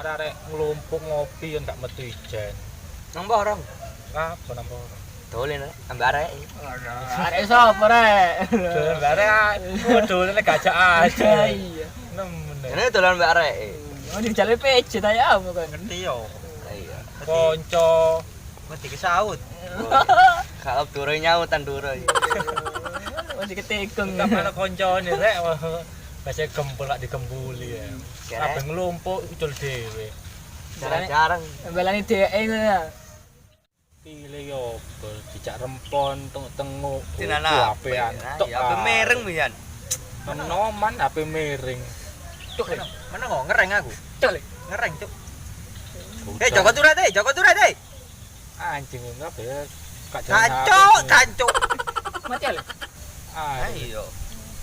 arek nglumpuk ngopi yang gak metu ijen. Nang borong. Apa nang borong? Dolen ambek arek. Arek sapa rek? Dolen arek. Dolen gajah aja. Iya. Nemen. Ini dolan ambek arek. Oh di jalan PC ta ya apa kan? Ngerti yo. Iya. Kanca Mesti kesaut. Kalau dure nyautan dure. Masih ketikung. tak mana kancane rek. Bahasa gempul gak digembuli ya. Kabeh nglumpuk ucul dhewe. Jarang-jarang. Belani dhek ngono ya. Pilih yo dijak rempon tenguk. Dinana. HP-an. Ya HP mereng pisan. Menoman HP miring. Cuk, mana kok ngereng aku? Cuk. Ngereng, Cuk. Joko Turat, Anjing enggak ya. Kancuk. Mati ale. Ayo.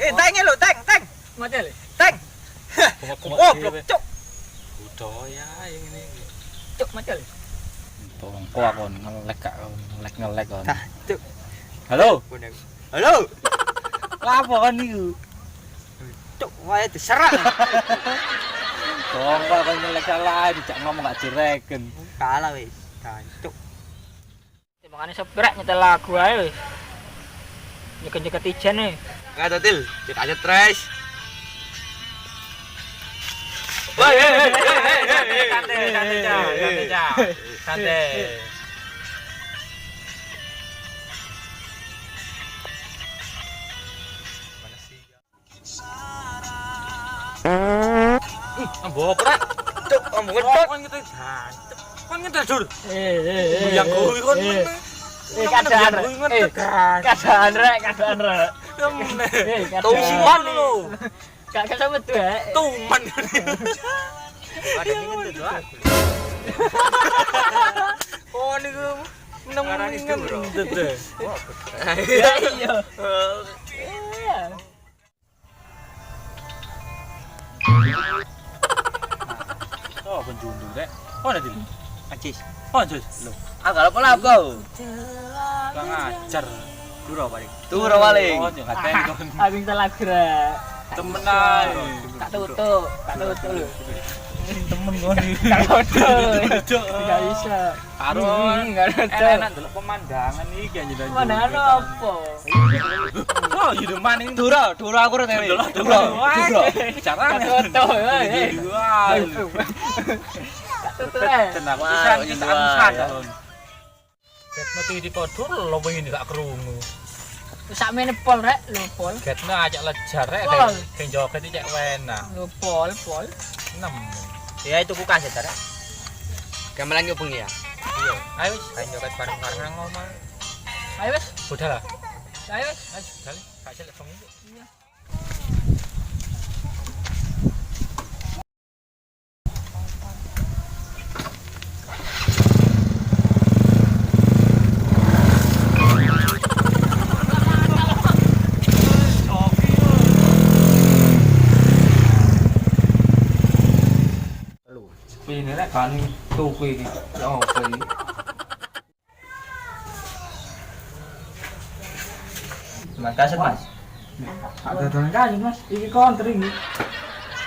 Ayo. Teng lho, teng. Mati ale. Teng. Goblok, Cuk. Budaya yang ini. Cuk mati ale. Tolong kok aku ngelek kon. Cuk. Halo. Halo. Lapo kan niku? Cuk, wae diserang. Tolong kok kon ngelek salah dijak ngomong gak direken. Kalah wis. Kancuk. Makane sebrek nyetel lagu ae wis. Nyeket-nyeket ijen e. Enggak totil, cek aja tres. Woi, santai. Mana sih? Ambo apa rek? Cuk, omong cuk. Kon ngetes dur. Yang kuwi kon meneh. Kadaan rek. Tuman lho. Gak kesel metu ya. Tuman. Ada ini kan doang. Oh niku nang ngendet deh. Iya. Oh penjundung rek. Oh ada dil. Ancis. Oh anjis. Lho, Agak apa-apa. kurang ajar. Duro paling. Duro paling. Oh yo ngaten kon. Abing lagu rek. Temen ae. Tak tutup lho. Temen kon iki. Tak tutup. Enggak bisa. Karo enggak ada. enak delok pemandangan iki anjir. Pemandangan apa? Oh, hidup maning Duro aku rene. Duro. Carane. Foto ya. Wah. Tak tutup eh. Tenang, Wah, kita wah, sadar. Ket metu di podur lho ini gak krungu. Sakmene pol rek, lho pol. Getne ajak lejar rek Pol. sing joget iki cek wena. Lho pol. 6. Ya itu ku kaset ta. Gamelan yo bengi ya. Iya. Ayo wis ayo joget bareng-bareng nang omah. Ayo wes. Budal lah. Ayo wes. Ayo budal. Gak celek bengi. Iya. Ini rek kan tuku iki. Ya opo iki? Mas kaset, Mas. Ada dolan kayu mas. Iki counter iki.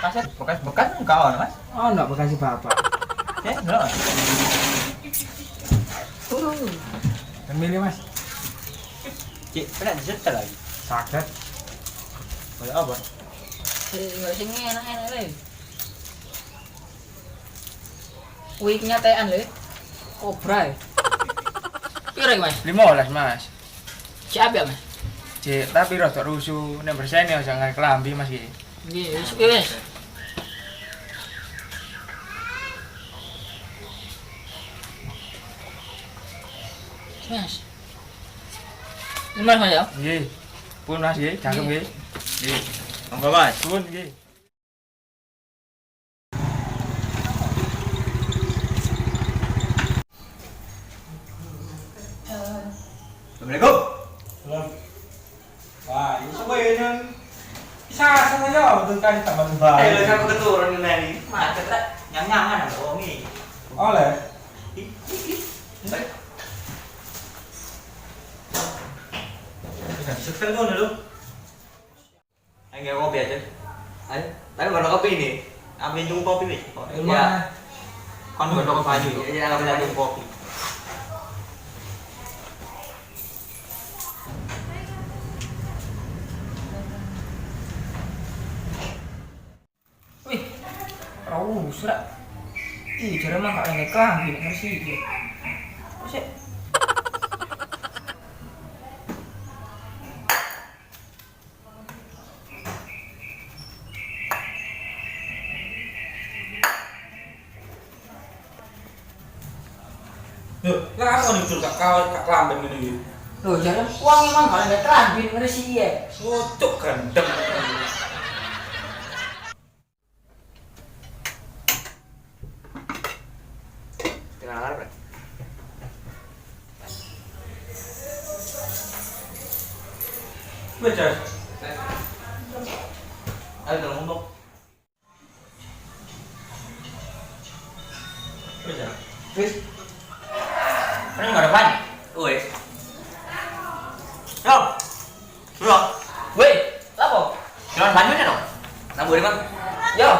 Kaset bekas-bekas enggak ono, Mas. Oh enggak bekasi bapak. Enggak. Turun. Milih mas. Cik, pernah disetel lagi. Sakit. Kayak apa? Sing enak-enak le. Wih nyatean le. Kobra. Piro iki, Mas? 15 mas. Siap ya, Mas? Cik, tapi rada rusuh nek bersene aja nggae klambi mas iki. Nggih, wis. Mas. Mas Mas ya? Nggih. Pun mas nggih, cakep nggih. Nggih. Monggo, Mas. Pun nggih. Assalamualaikum. Wah, ini semua yang bisa saja betul kan teman baik. Ayo kan keturun ini. Macet rek. Nyang-nyangan ada wong iki. Oleh. Setel ngono lho. Ayo kopi aja. Ayo, tapi kalau kopi ini, ambil jung kopi wis. Iya. Kon godhong banyu, jadi agak belajar kopi. Wih, rawu surat. Ih, jare mah gak enek kan gini ngersi iki. Sik. Loh, lah apa nih Jul kak kelamben ngene iki? Loh, jare wong emang gak enek kan gini ngersi ya. Cocok gandeng. Tinggal ngarep. Wes, Jas. Ayo dalam ngomong. Wes, Jas. Wis. Ini enggak ada banyak. Wis. Yo. Bro. Weh, lapo? Jangan banyunya dong. Namburi, Bang. Yo.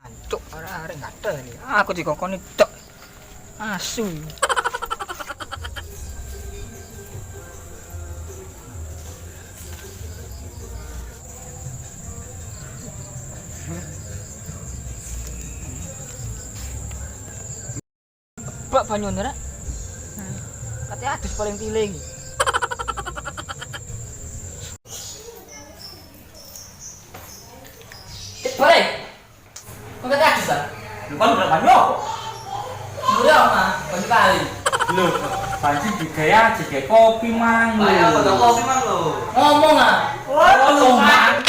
Ancuk, arek ngata ini. Aku dikokoni tok. Asu. Bak banyu ndara. Kate adus paling tiling. Cek bare. Kok kate adus ta? Lupa udah banyu apa? Murah mah, banyu kali. Loh, panci digaya kopi mang. Ayo, godhong kopi, Mang lo. Ngomong ah. Oh, mang.